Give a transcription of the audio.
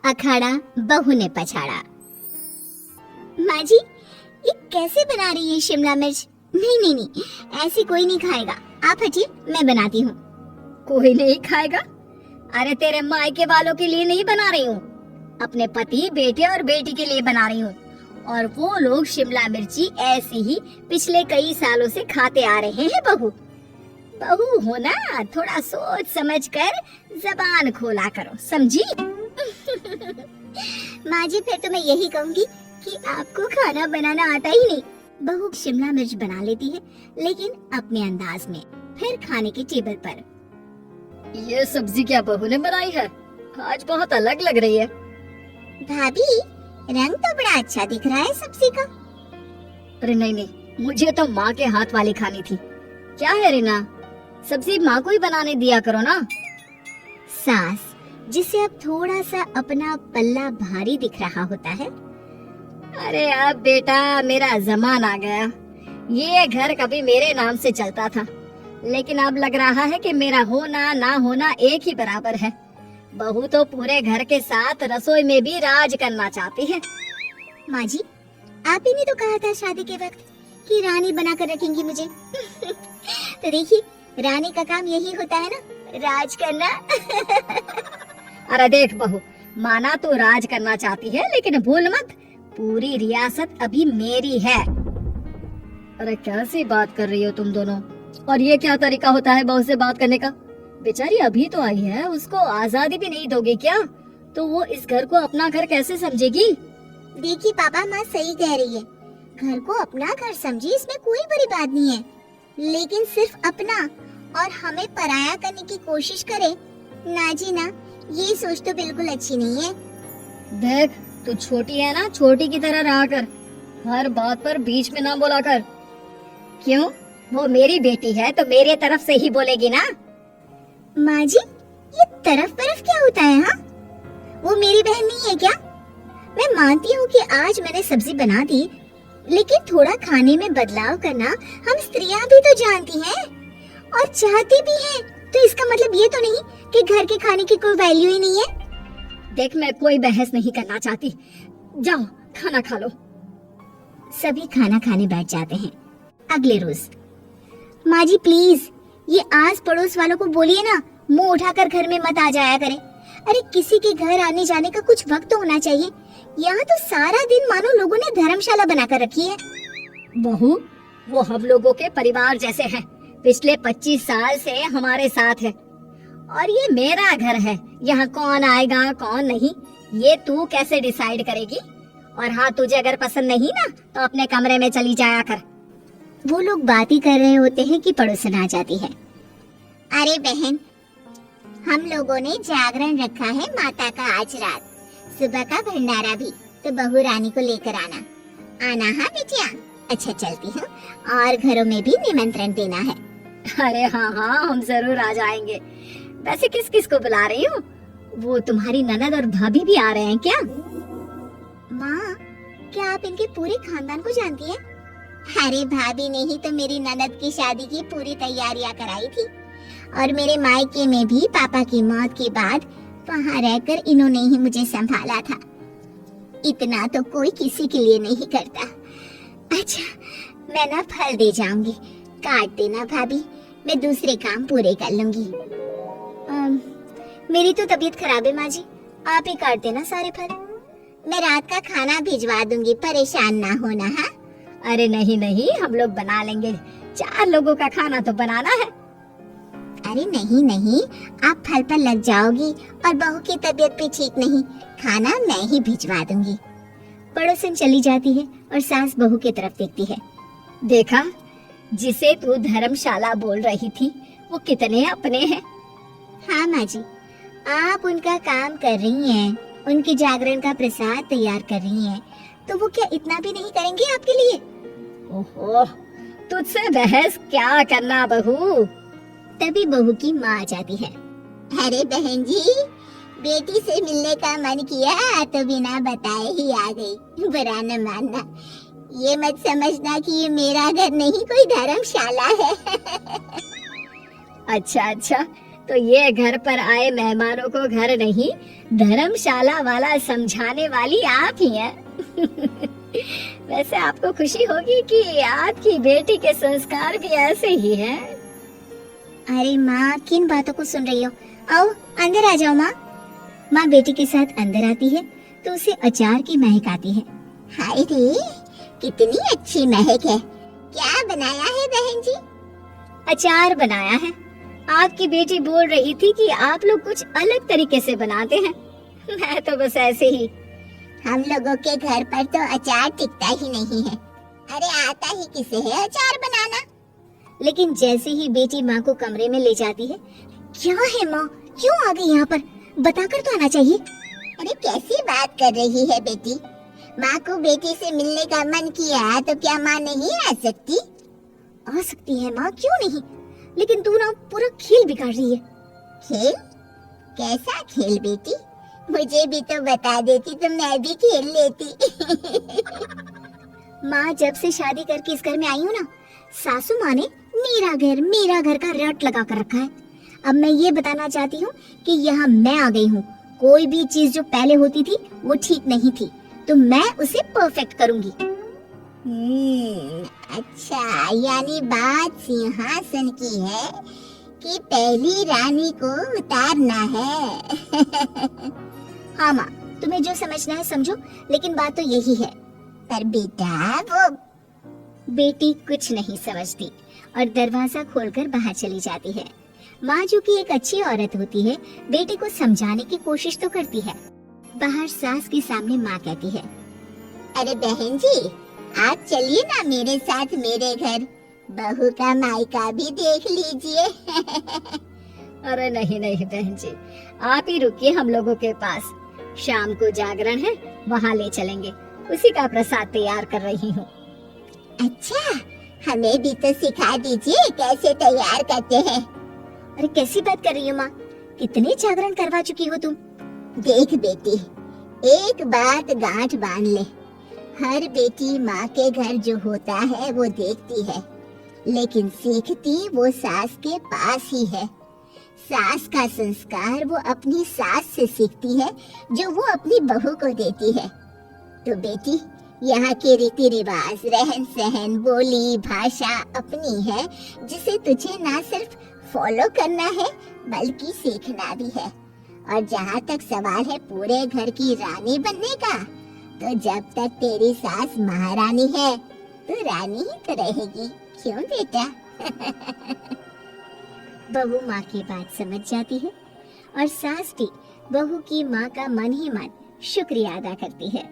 अखाड़ा बहू ने पछाड़ा। माँ जी, ये कैसे बना रही है शिमला मिर्च? नहीं नहीं नहीं, ऐसी कोई नहीं खाएगा, आप हटिए, मैं बनाती हूँ। कोई नहीं खाएगा? अरे तेरे मायके वालों के लिए नहीं बना रही हूँ, अपने पति, बेटे और बेटी के लिए बना रही हूँ। और वो लोग शिमला मिर्ची ऐसी ही पिछले कई सालों से खाते आ रहे हैं। बहू बहू हो ना, थोड़ा सोच समझ कर जबान खोला करो, समझी? माँ जी, फिर तो मैं यही कहूँगी कि आपको खाना बनाना आता ही नहीं। बहू शिमला मिर्च बना लेती है, लेकिन अपने अंदाज में, फिर खाने के टेबल पर। ये सब्जी क्या बहू ने बनाई है? आज बहुत अलग लग रही है। भाभी, रंग तो बड़ा अच्छा दिख रहा है सब्जी का। अरे नहीं नहीं, मुझे तो माँ के हाथ वाली खानी थी। क्या है रीना, सब्जी माँ को ही बनाने दिया करो ना। सास, जिसे अब थोड़ा सा अपना पल्ला भारी दिख रहा होता है। अरे अब बेटा मेरा जमान आ गया। ये घर कभी मेरे नाम से चलता था, लेकिन अब लग रहा है कि मेरा होना ना होना एक ही बराबर है। बहू तो पूरे घर के साथ रसोई में भी राज करना चाहती है। माँ जी, आप ही ने तो कहा था शादी के वक्त कि रानी बनाकर रखेंगी मुझे। तो देखिए, रानी का काम यही होता है ना, राज करना। अरे देख बहू, माना तो राज करना चाहती है, लेकिन भूल मत, पूरी रियासत अभी मेरी है। अरे कैसी बात कर रही हो तुम दोनों? और ये क्या तरीका होता है बहू से बात करने का? बेचारी अभी तो आई है, उसको आजादी भी नहीं दोगे क्या? तो वो इस घर को अपना घर कैसे समझेगी? देखिए पापा, माँ सही कह रही है, घर को अपना घर समझी, इसमें कोई बड़ी बात नहीं है, लेकिन सिर्फ अपना और हमें पराया करने की कोशिश करे ना जी ना, ये सोच तो बिल्कुल अच्छी नहीं है। देख, तू छोटी है ना, छोटी की तरह रहा कर, हर बात पर बीच में ना बोला कर। क्यों? वो मेरी बेटी है तो मेरे तरफ से ही बोलेगी ना। माँ जी, ये तरफ तरफ क्या होता है? हाँ, वो मेरी बहन नहीं है क्या? मैं मानती हूँ कि आज मैंने सब्जी बना दी, लेकिन थोड़ा खाने में बदलाव करना हम स्त्रियाँ भी तो जानती हैं और चाहती भी हैं। तो इसका मतलब ये तो नहीं कि घर के खाने की कोई वैल्यू ही नहीं है। देख, मैं कोई बहस नहीं करना चाहती, जाओ खाना खा लो। सभी खाना खाने बैठ जाते हैं। अगले रोज, माँ जी प्लीज, ये आस पड़ोस वालों को बोलिए ना, मुंह उठाकर घर में मत आ जाया करें। अरे किसी के घर आने जाने का कुछ वक्त तो होना चाहिए। यहाँ तो सारा दिन मानो लोगों ने धर्मशाला बनाकर रखी है। बहू, वो हम लोगों के परिवार जैसे हैं, पिछले 25 साल से हमारे साथ है, और ये मेरा घर है। यहाँ कौन आएगा कौन नहीं, ये तू कैसे डिसाइड करेगी? और हाँ, तुझे अगर पसंद नहीं ना, तो अपने कमरे में चली जाया कर। वो लोग बात ही कर रहे होते हैं कि पड़ोसन आ जाती है। अरे बहन, हम लोगों ने जागरण रखा है माता का आज रात, सुबह का भंडारा भी, तो बहू रानी को लेकर आना। हाँ बिटिया? अच्छा चलती हूँ, और घरों में भी निमंत्रण देना है। अरे हाँ हाँ, हम जरूर आ जाएंगे। वैसे किस किस को बुला रही हो? वो तुम्हारी ननद और भाभी भी आ रहे हैं क्या? माँ, क्या आप इनके पूरे खानदान को जानती हैं? अरे भाभी ने ही तो मेरी ननद की शादी की पूरी तैयारियां कराई थी, और मेरे मायके में भी पापा की मौत के बाद वहाँ रहकर इन्होंने ही मुझे संभाला था। इतना तो कोई किसी के लिए नहीं करता। अच्छा, मैं ना फल दे जाऊंगी, काट देना भाभी, मैं दूसरे काम पूरे कर लूंगी। मेरी तो तबीयत खराब है माँ जी, आप ही काट देना सारे फल। मैं रात का खाना भिजवा दूंगी, परेशान ना होना। हाँ? अरे नहीं नहीं, हम लोग बना लेंगे, 4 लोगों का खाना तो बनाना है। अरे नहीं नहीं, आप फल पर लग जाओगी, और बहू की तबीयत भी ठीक नहीं, खाना मैं ही भिजवा दूंगी। पड़ोसन चली जाती है और सास बहू की तरफ देखती है। देखा, जिसे तू धर्मशाला बोल रही थी, वो कितने अपने हैं। हाँ माँ जी, आप उनका काम कर रही हैं, उनके जागरण का प्रसाद तैयार कर रही हैं, तो वो क्या इतना भी नहीं करेंगे आपके लिए? ओहो, तुझसे बहस क्या करना बहू। तभी बहू की माँ आ जाती है। अरे बहन जी, बेटी से मिलने का मन किया तो बिना बताए ही आ गई, बुरा न मानना। ये मत समझना कि ये मेरा घर नहीं, कोई धर्मशाला है। अच्छा अच्छा, तो ये घर पर आए मेहमानों को घर नहीं धर्मशाला वाला समझाने वाली आप ही हैं। वैसे आपको खुशी होगी कि आपकी बेटी के संस्कार भी ऐसे ही हैं। अरे माँ, किन बातों को सुन रही हो? आओ अंदर आ जाओ माँ। माँ बेटी के साथ अंदर आती है तो उसे अचार की महक आती है। हाय रे, कितनी अच्छी महक है। क्या बनाया है बहन जी? अचार बनाया है। आपकी बेटी बोल रही थी कि आप लोग कुछ अलग तरीके से बनाते हैं। मैं तो बस ऐसे ही। हम लोगों के घर पर तो अचार टिकता ही नहीं है। अरे आता ही किसे है अचार बनाना? लेकिन जैसे ही बेटी माँ को कमरे में ले जाती है, क्या है माँ, क्यों आ गई यहाँ पर? बताकर तो आना चाहिए। अरे कैसी बात कर रही है बेटी? माँ को बेटी से मिलने का मन किया तो क्या माँ नहीं आ सकती? आ सकती है माँ, क्यों नहीं, लेकिन तू ना पूरा खेल बिगाड़ रही है। खेल? कैसा खेल बेटी? मुझे भी तो बता देती तो मैं भी खेल लेती। माँ, जब से शादी करके इस घर में आई हूँ ना, सासू माँ ने मेरा घर का रट लगा कर रखा है। अब मैं ये बताना चाहती हूँ कि यहाँ मैं आ गई हूँ। कोई भी चीज जो पहले होती थी वो ठीक नहीं थी, तो मैं उसे परफेक्ट करूंगी। अच्छा, यानी बात सिंहासन की है कि पहली रानी को उतारना है। हाँ माँ, तुम्हें जो समझना है समझो, लेकिन बात तो यही है। पर बेटा, वो बेटी कुछ नहीं समझती और दरवाजा खोलकर बाहर चली जाती है। माँ, जो कि एक अच्छी औरत होती है, बेटी को समझाने की कोशिश तो करती है। बाहर सास के सामने माँ कहती है, अरे बहन जी, आप चलिए ना मेरे साथ मेरे घर, बहू का मायका भी देख लीजिए। अरे नहीं नहीं बहन जी, आप ही रुकिए हम लोगों के पास। शाम को जागरण है, वहाँ ले चलेंगे। उसी का प्रसाद तैयार कर रही हूँ। अच्छा, हमें भी तो सिखा दीजिए कैसे तैयार करते हैं। अरे कैसी बात कर रही हो माँ, कितने जागरण करवा चुकी हो तुम? देख बेटी, एक बात गांठ बांध ले, हर बेटी माँ के घर जो होता है वो देखती है, लेकिन सीखती वो सास के पास ही है। सास का संस्कार वो अपनी सास से सीखती है, जो वो अपनी बहू को देती है। तो बेटी, यहाँ के रीति रिवाज, रहन सहन, बोली भाषा अपनी है, जिसे तुझे ना सिर्फ फॉलो करना है बल्कि सीखना भी है। और जहाँ तक सवाल है पूरे घर की रानी बनने का, तो जब तक तेरी सास महारानी है तो रानी ही तो रहेगी, क्यों बेटा? बहू माँ की बात समझ जाती है और सास भी बहू की माँ का मन ही मन शुक्रिया अदा करती है।